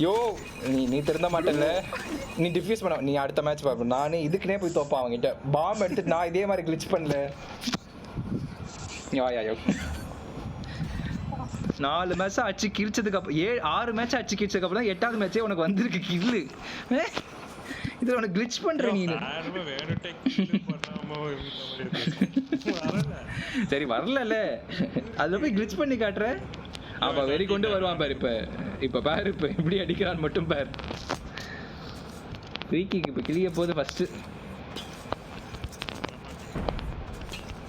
யோ நீ திருந்த மாட்டேல்ல. நீ டிஃப்யூஸ் பண்ண. நீ அடுத்த மேட்ச் பாப்ப. நானே இதுக்குனே போய் தோப்பா அவங்கிட்ட. பாம் எடுத்துட்டு நான் இதே மாதிரி கிளிச் பண்ணல. யோ 4 மேட்ச் அடிச்சு கிழிச்சதுக்கு அப்புறம் 6 மேட்ச் அடிச்சு கிழிச்சதுக்கு அப்புறம் 8வது மேட்சே உனக்கு வந்திருக்கு கில்லு. இது உனக்கு கிளிச் பண்ற நீ. சரி வரல, அதுல போய் கிளிச் பண்ணி காட்டுற. அப்ப வெறி கொண்டு வருவான் பாரு. இப்ப பாரு எப்படி அடிக்கிறான் மட்டும் பாரு. ஃப்ரீக்கிக்கு இப்ப கிளிய போது ஃபர்ஸ்ட்.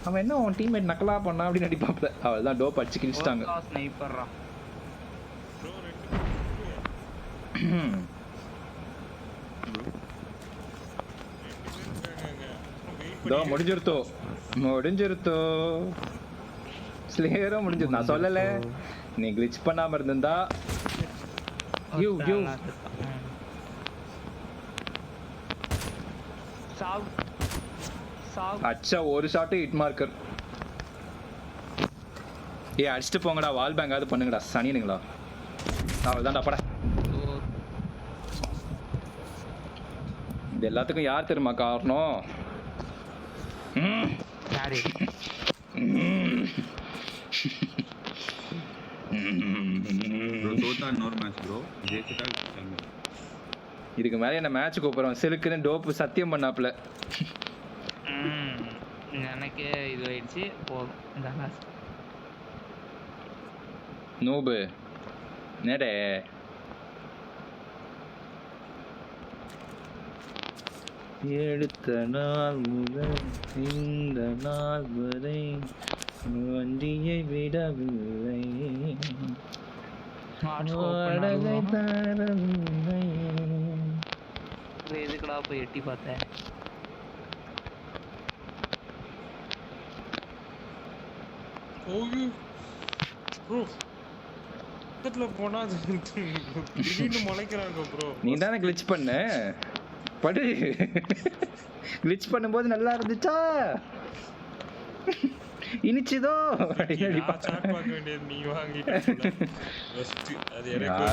அவன் என்ன உன் டீம்மேட் நக்கலா பண்ணா அப்படின்னு அடிப்பாப்ல. அவள் தான் டோப் அடிச்சு கிழிச்சிட்டாங்க. ஸ்னைப்பர்ரா இதோ முடிஞ்சிருத்தோ ஸ்லேயரும் முடிஞ்சிரு. நான் சொல்லல நீ கிளிச் பண்ணாம இருந்தா. யூ அச்சா ஒரு ஷாட் ஹிட் மார்க்கர். அடிச்சுட்டு போங்கடா. வால் பேங்காவது பண்ணுங்கடா சனினுங்களா. அவ்வளவுதான்டா பட. இது எல்லாத்துக்கும் யார் தெரியுமா காரணம்? இதுக்கு மேல என்ன மேட்ச் கூப்பிடுறோம் சிலுக்குன்னு டோப்பு சத்தியம் பண்ணாப்ல. எனக்கு இது ஆயிடுச்சு போதும். நூபு நேடே எடுத்த நாள் முதல் இந்த நாள் வரை வண்டியை விடவில்லை. எதுக்குடா போய் எட்டி பார்த்தேன். ஓய்யோ ப்ரோ பக்கத்துல போனா அது திடீர்னு முளைக்கிறாங்க ப்ரோ. நீ தானே கிளிச் பண்ண படு. கிளிச் பண்ணும்போது நல்லா இருந்துச்சா இனிச்சுதோ பார்க்க வேண்டியது நீ வாங்கிட்டு அது எனக்கு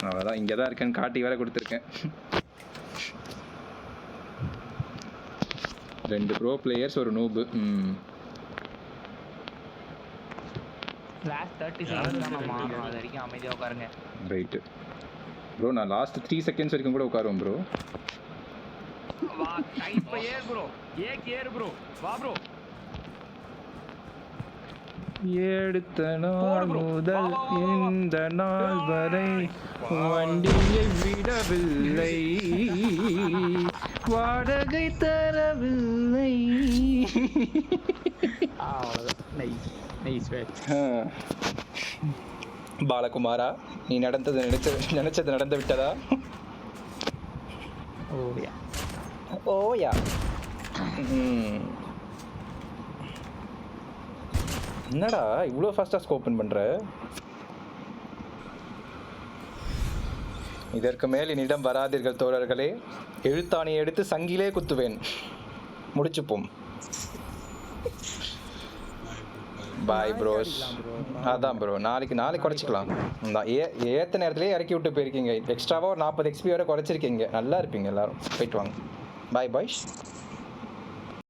அவ்வளோதான். இங்கே தான் இருக்கேன்னு காட்டி வேற கொடுத்துருக்கேன். 2 ப்ரோ பிளேயர்ஸ் ஒரு நூபு. லாஸ்ட் 30 செகண்ட்ஸ் தான் நம்ம ஆடுறோம். அது வரைக்கும் அமைதியா உட்காருங்க. Right bro. நான் லாஸ்ட் 3 செகண்ட்ஸ் வரைக்கும் கூட உட்காருவோம் ப்ரோ. வா இப்ப ஏறு ப்ரோ. ஏறு ப்ரோ. வா ப்ரோ. எடுத்த நாள் முதல் இந்த நாள் வரை வண்டியை விடவில்லை, வாடகை தரவில்லை. பாலகுமாரா, நீ நினைச்சது நடந்து விட்டதா? ஓயா. என்னடா இவ்வளோ ஃபாஸ்ட்டாக ஸ்கோப் பண்ணுற? இதற்கு மேல் என்னிடம் வராதீர்கள் தோழர்களே. எழுத்தாணியை எடுத்து சங்கிலே குத்துவேன். முடிச்சுப்போம். பாய் ப்ரோஸ். அதான் ப்ரோ, நாளைக்கு குறைச்சிக்கலாம். ஏற்ற நேரத்துலேயே இறக்கி விட்டு போயிருக்கீங்க. எக்ஸ்ட்ராவாக ஒரு 40 XP வரை குறைச்சிருக்கீங்க. நல்லா இருப்பீங்க எல்லாரும். போயிட்டு வாங்க. பாய் பாய்.